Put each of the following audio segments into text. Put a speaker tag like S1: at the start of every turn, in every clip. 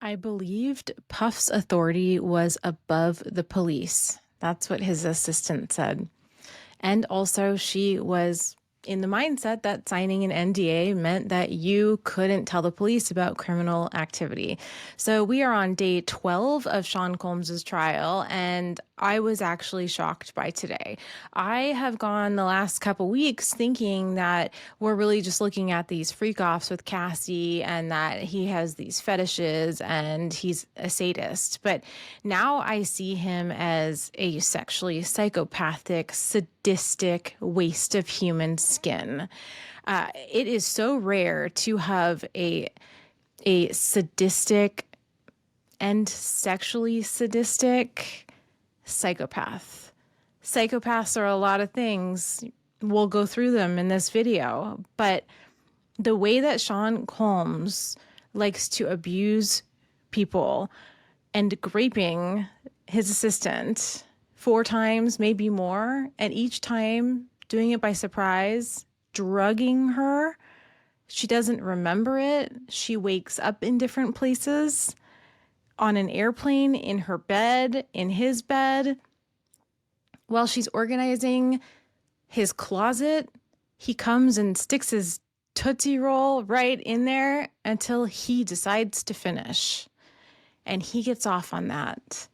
S1: I believed Puff's authority was above the police. That's what his assistant said. And also, she was in the mindset that signing an NDA meant that you couldn't tell the police about criminal activity. So we are on day 12 of Sean Combs's trial, and I was actually shocked by today. I have gone the last couple weeks thinking that we're really just looking at these freak offs with Cassie and that he has these fetishes and he's a sadist. But now I see him as a sexually psychopathic, sadistic waste of human skin. It is so rare to have a sadistic and sexually sadistic psychopath. Psychopaths are a lot of things. We'll go through them in this video, but the way that Sean Combs likes to abuse people and graping his assistant 4 times, maybe more, and each time doing it by surprise, drugging her. She doesn't remember it. She wakes up in different places, on an airplane, in her bed, in his bed. While she's organizing his closet, he comes and sticks his Tootsie Roll right in there until he decides to finish. And he gets off on that.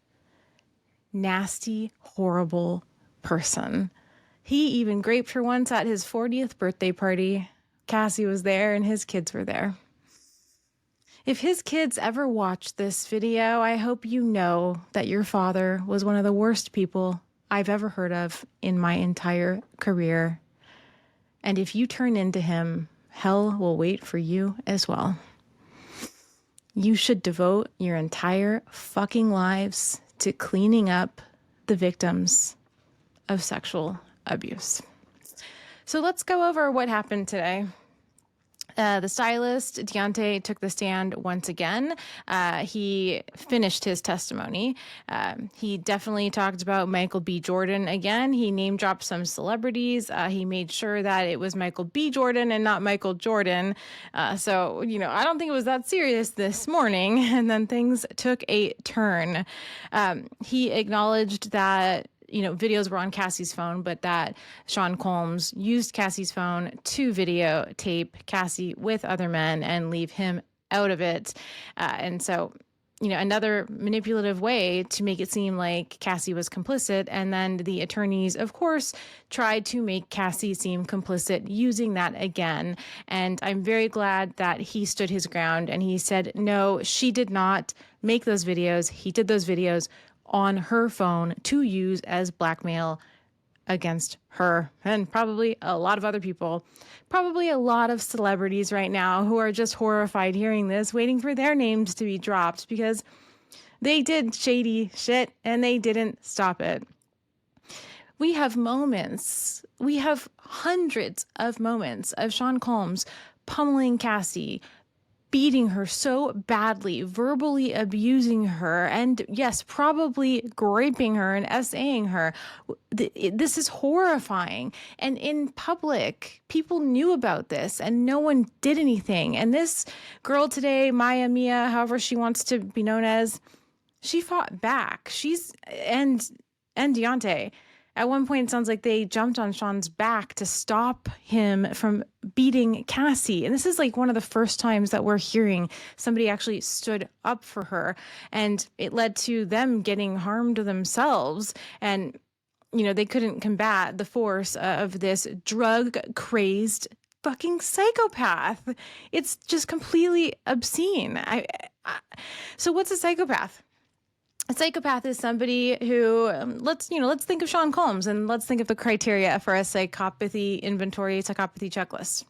S1: Nasty, horrible person. He even graped her once at his 40th birthday party. Cassie was there and his kids were there. If his kids ever watch this video, I hope you know that your father was one of the worst people I've ever heard of in my entire career. And if you turn into him, hell will wait for you as well. You should devote your entire fucking lives to cleaning up the victims of sexual abuse. So let's go over what happened today. The stylist, Deontay, took the stand once again. He finished his testimony. He definitely talked about Michael B. Jordan again. He name dropped some celebrities. He made sure that it was Michael B. Jordan and not Michael Jordan. So, I don't think it was that serious this morning. And then things took a turn. He acknowledged that videos were on Cassie's phone, but that Sean Combs used Cassie's phone to videotape Cassie with other men and leave him out of it. And so, another manipulative way to make it seem like Cassie was complicit. And then the attorneys, of course, tried to make Cassie seem complicit using that again. And I'm very glad that he stood his ground and he said, no, she did not make those videos. He did those videos on her phone to use as blackmail against her and probably a lot of other people, probably a lot of celebrities right now who are just horrified hearing this, waiting for their names to be dropped because they did shady shit and they didn't stop it. We have hundreds of moments of Sean Combs pummeling Cassie, beating her so badly, verbally abusing her, and yes, probably raping her and SAing her. This is horrifying. And in public, people knew about this and no one did anything. And this girl today, Mia, however she wants to be known as, she fought back. And Deontay. At one point, it sounds like they jumped on Sean's back to stop him from beating Cassie. And this is like one of the first times that we're hearing somebody actually stood up for her. And it led to them getting harmed themselves. And, they couldn't combat the force of this drug-crazed fucking psychopath. It's just completely obscene. So what's a psychopath? A psychopath is somebody who, let's think of Sean Combs and let's think of the criteria for a psychopathy inventory, psychopathy checklist.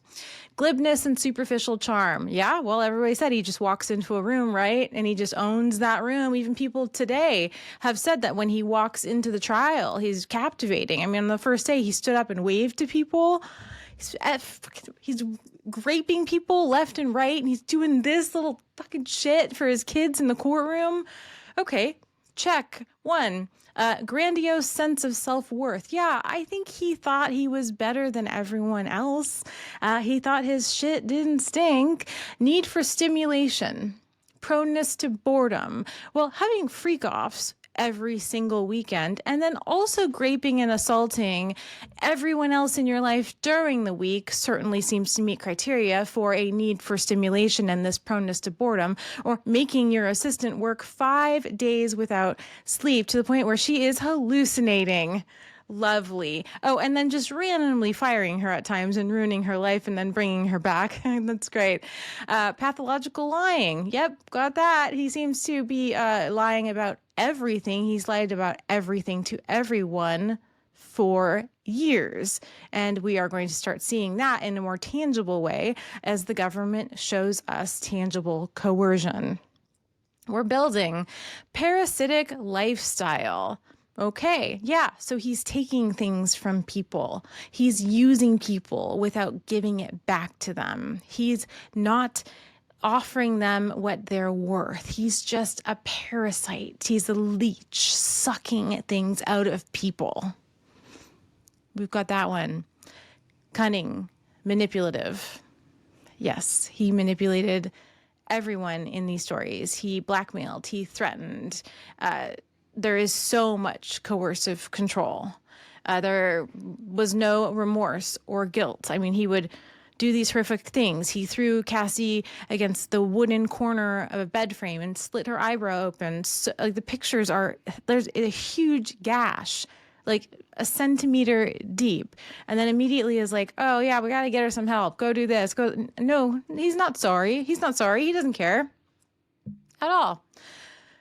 S1: Glibness and superficial charm. Yeah, well, everybody said he just walks into a room, right? And he just owns that room. Even people today have said that when he walks into the trial, he's captivating. I mean, on the first day, he stood up and waved to people. He's raping people left and right, and he's doing this little fucking shit for his kids in the courtroom. Okay. Check. 1, grandiose sense of self-worth. Yeah, I think he thought he was better than everyone else. He thought his shit didn't stink. Need for stimulation. Proneness to boredom. Well, having freak-offs every single weekend and then also raping and assaulting everyone else in your life during the week certainly seems to meet criteria for a need for stimulation and this proneness to boredom, or making your assistant work 5 days without sleep to the point where she is hallucinating. Lovely. Oh, and then just randomly firing her at times and ruining her life and then bringing her back. That's great. Pathological lying. Yep, got that. He seems to be lying about everything. He's lied about everything to everyone for years. And we are going to start seeing that in a more tangible way as the government shows us tangible coercion. We're building parasitic lifestyle. Okay, yeah, so he's taking things from people. He's using people without giving it back to them. He's not offering them what they're worth. He's just a parasite. He's a leech sucking things out of people. We've got that one. Cunning, manipulative. Yes, he manipulated everyone in these stories. He blackmailed, he threatened. There is so much coercive control. There was no remorse or guilt. I mean, he would do these horrific things. He threw Cassie against the wooden corner of a bed frame and slit her eyebrow open. So, like, the pictures are, there's a huge gash, like a centimeter deep. And then immediately is like, oh yeah, we got to get her some help. Go do this. Go. No, he's not sorry. He's not sorry. He doesn't care at all.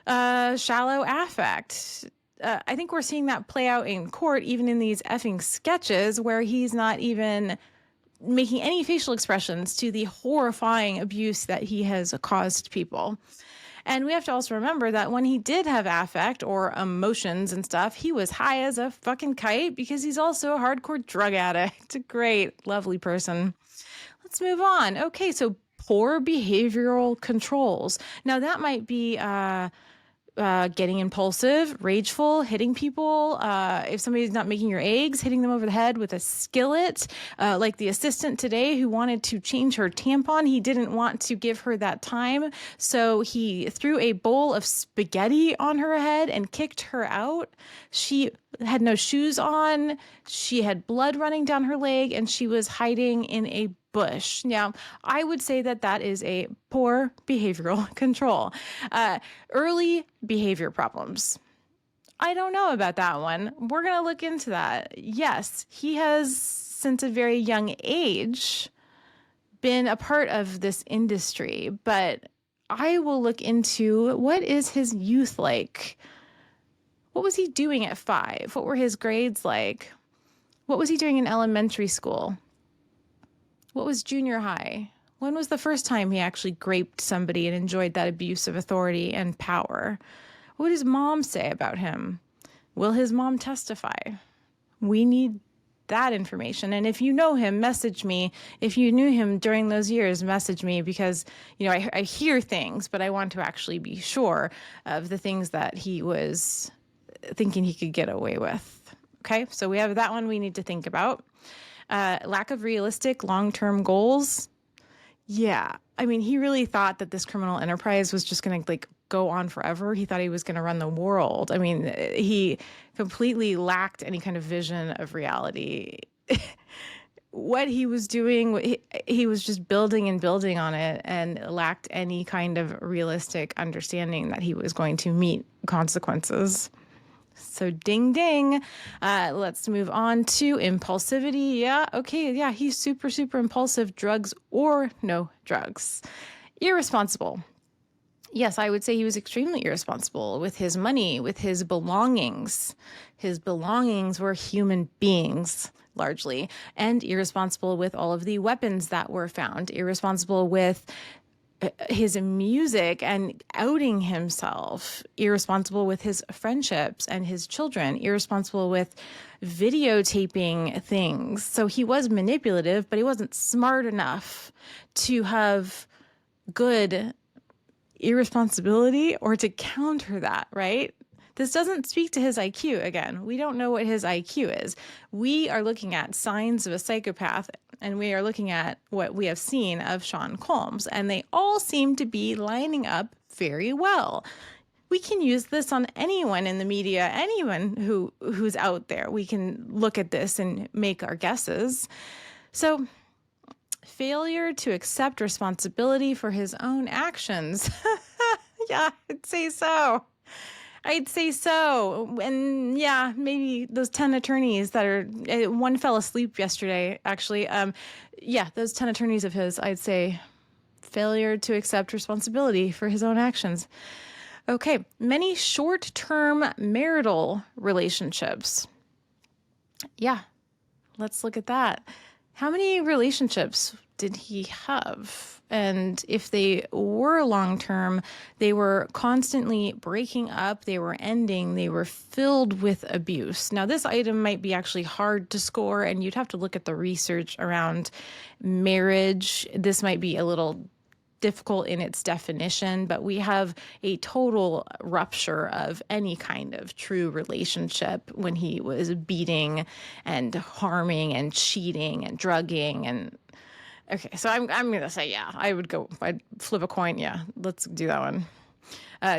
S1: Shallow affect. I think we're seeing that play out in court, even in these effing sketches where he's not even making any facial expressions to the horrifying abuse that he has caused people. And we have to also remember that when he did have affect or emotions and stuff, he was high as a fucking kite because he's also a hardcore drug addict. A great, lovely person. Let's move on. Okay, so poor behavioral controls. Now that might be getting impulsive, rageful, hitting people. If somebody's not making your eggs, hitting them over the head with a skillet. Like the assistant today who wanted to change her tampon. He didn't want to give her that time. So he threw a bowl of spaghetti on her head and kicked her out. She had no shoes on. She had blood running down her leg and she was hiding in a bush. Now, I would say that that is a poor behavioral control. Early behavior problems. I don't know about that one. We're going to look into that. Yes, he has, since a very young age, been a part of this industry, but I will look into what is his youth like? What was he doing at 5? What were his grades like? What was he doing in elementary school? What was junior high? When was the first time he actually graped somebody and enjoyed that abuse of authority and power? What does mom say about him? Will his mom testify? We need that information. And if you know him, message me. If you knew him during those years, message me because, you know, I hear things, but I want to actually be sure of the things that he was thinking he could get away with. Okay, so we have that one we need to think about. Lack of realistic long-term goals. Yeah. I mean, he really thought that this criminal enterprise was just going to like go on forever. He thought he was going to run the world. I mean, he completely lacked any kind of vision of reality. What he was doing, he was just building and building on it and lacked any kind of realistic understanding that he was going to meet consequences. So ding, ding. Let's move on to impulsivity. Yeah, okay, yeah, he's super, super impulsive, drugs or no drugs. Irresponsible. Yes, I would say he was extremely irresponsible with his money, with his belongings. His belongings were human beings, largely, and irresponsible with all of the weapons that were found, irresponsible with his music and outing himself, irresponsible with his friendships and his children, irresponsible with videotaping things. So he was manipulative, but he wasn't smart enough to have good irresponsibility or to counter that, right? This doesn't speak to his IQ. Again, we don't know what his IQ is. We are looking at signs of a psychopath, and we are looking at what we have seen of Sean Combs, and they all seem to be lining up very well. We can use this on anyone in the media, anyone who's out there. We can look at this and make our guesses. So, failure to accept responsibility for his own actions. Yeah, I'd say so. I'd say so. And yeah, maybe those 10 attorneys that are, one fell asleep yesterday, actually. Yeah, those 10 attorneys of his, I'd say failure to accept responsibility for his own actions. Okay, many short-term marital relationships. Yeah, let's look at that. How many relationships did he have? And if they were long-term, they were constantly breaking up, they were ending, they were filled with abuse. Now, this item might be actually hard to score, and you'd have to look at the research around marriage. This might be a little difficult in its definition, but we have a total rupture of any kind of true relationship when he was beating and harming and cheating and drugging. And okay, so I'm gonna say, yeah, I'd flip a coin. Yeah, let's do that one.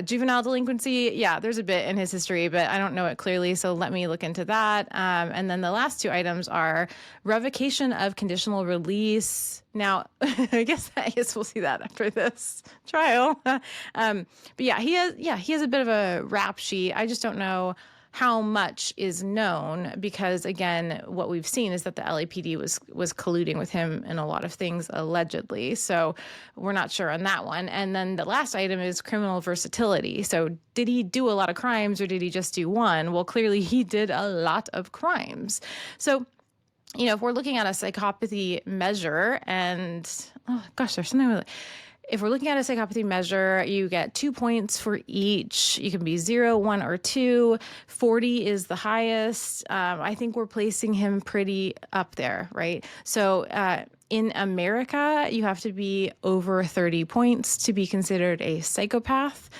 S1: Juvenile delinquency, yeah, there's a bit in his history, but I don't know it clearly, so let me look into that. And then the last two items are revocation of conditional release. Now, I guess we'll see that after this trial. But yeah, he has a bit of a rap sheet. I just don't know how much is known because, again, what we've seen is that the LAPD was colluding with him in a lot of things, allegedly. So we're not sure on that one. And then the last item is criminal versatility. So did he do a lot of crimes or did he just do one? Well, clearly he did a lot of crimes. So, if we're looking at a psychopathy measure and, oh gosh, there's something with it. If we're looking at a psychopathy measure, you get 2 points for each. You can be 0, 1, or 2. 40 is the highest. I think we're placing him pretty up there, right? So in America, you have to be over 30 points to be considered a psychopath.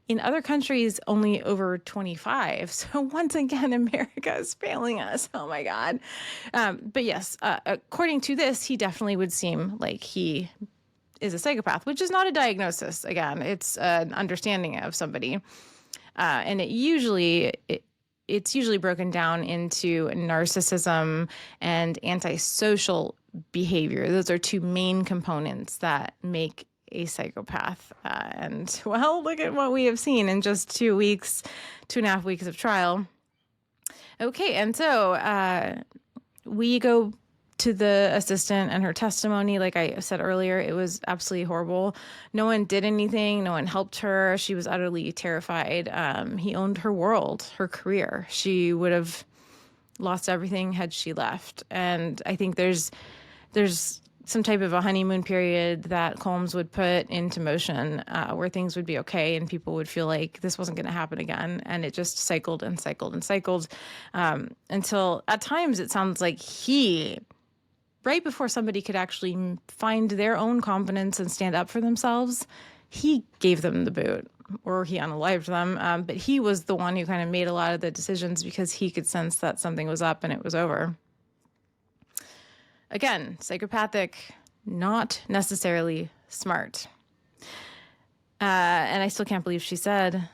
S1: In other countries, only over 25. So once again, America is failing us. Oh my God. But yes, according to this, he definitely would seem like he is a psychopath, which is not a diagnosis. Again, it's an understanding of somebody. And it's usually broken down into narcissism and antisocial behavior. Those are two main components that make a psychopath. And well, look at what we have seen in just 2.5 weeks of trial. Okay, and so we go to the assistant and her testimony. Like I said earlier, it was absolutely horrible. No one did anything. No one helped her. She was utterly terrified. He owned her world, her career. She would have lost everything had she left. And I think there's some type of a honeymoon period that Combs would put into motion where things would be okay and people would feel like this wasn't going to happen again. And it just cycled and cycled and cycled until at times it sounds like right before somebody could actually find their own confidence and stand up for themselves, he gave them the boot or he unalived them. But he was the one who kind of made a lot of the decisions because he could sense that something was up and it was over. Again, psychopathic, not necessarily smart. And I still can't believe she said,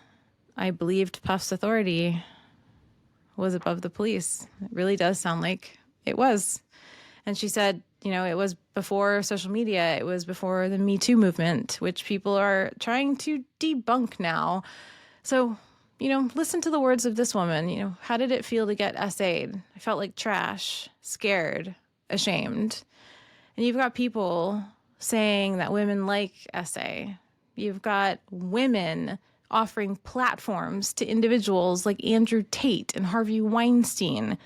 S1: I believed Puff's authority was above the police. It really does sound like it was. And she said, it was before social media. It was before the Me Too movement, which people are trying to debunk now. So, listen to the words of this woman. How did it feel to get SA'd? I felt like trash, scared, ashamed. And you've got people saying that women like SA. You've got women offering platforms to individuals like Andrew Tate and Harvey Weinstein.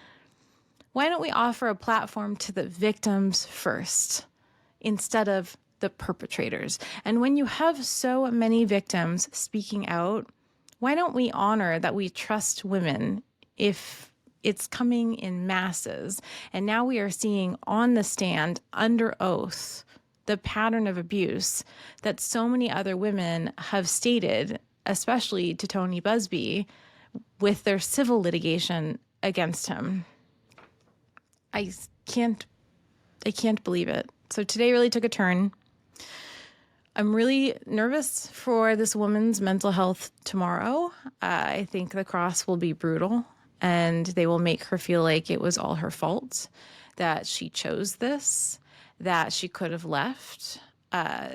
S1: Why don't we offer a platform to the victims first instead of the perpetrators? And when you have so many victims speaking out, why don't we honor that we trust women if it's coming in masses? And now we are seeing on the stand, under oath, the pattern of abuse that so many other women have stated, especially to Tony Busby, with their civil litigation against him. I can't believe it. So today really took a turn. I'm really nervous for this woman's mental health tomorrow. I think the cross will be brutal, and they will make her feel like it was all her fault, that she chose this, that she could have left.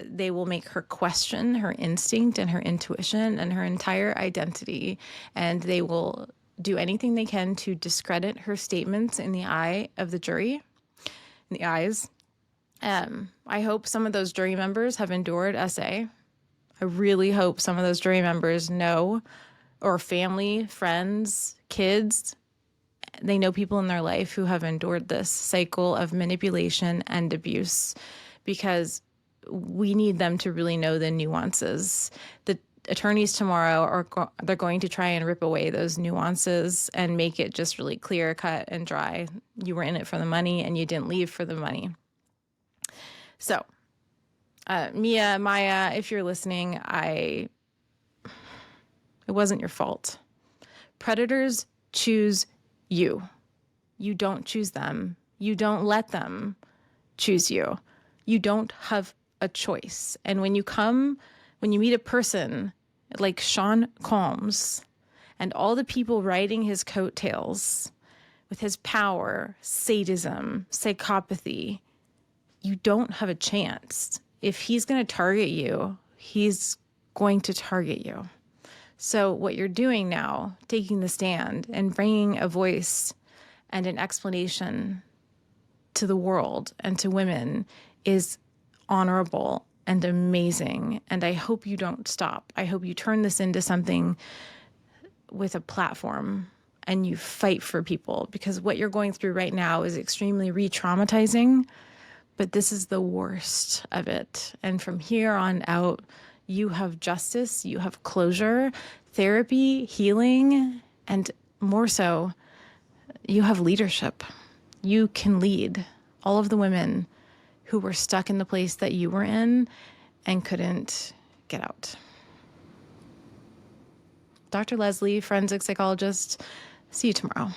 S1: They will make her question her instinct and her intuition and her entire identity, and they will do anything they can to discredit her statements in the eye of the jury, in the eyes. I hope some of those jury members have endured SA. I really hope some of those jury members know, or family, friends, kids, they know people in their life who have endured this cycle of manipulation and abuse, because we need them to really know the nuances. The attorneys tomorrow they're going to try and rip away those nuances and make it just really clear cut and dry. You were in it for the money and you didn't leave for the money. So, Maya, if you're listening, it wasn't your fault. Predators choose you. You don't choose them. You don't let them choose you. You don't have a choice. And when you meet a person like Sean Combs and all the people riding his coattails with his power, sadism, psychopathy, you don't have a chance. If he's going to target you, he's going to target you. So what you're doing now, taking the stand and bringing a voice and an explanation to the world and to women, is honorable and amazing. And I hope you don't stop. I hope you turn this into something with a platform and you fight for people, because what you're going through right now is extremely re-traumatizing. But this is the worst of it. And from here on out, you have justice, you have closure, therapy, healing, and more so, you have leadership. You can lead all of the women who were stuck in the place that you were in and couldn't get out. Dr. Leslie, forensic psychologist, see you tomorrow.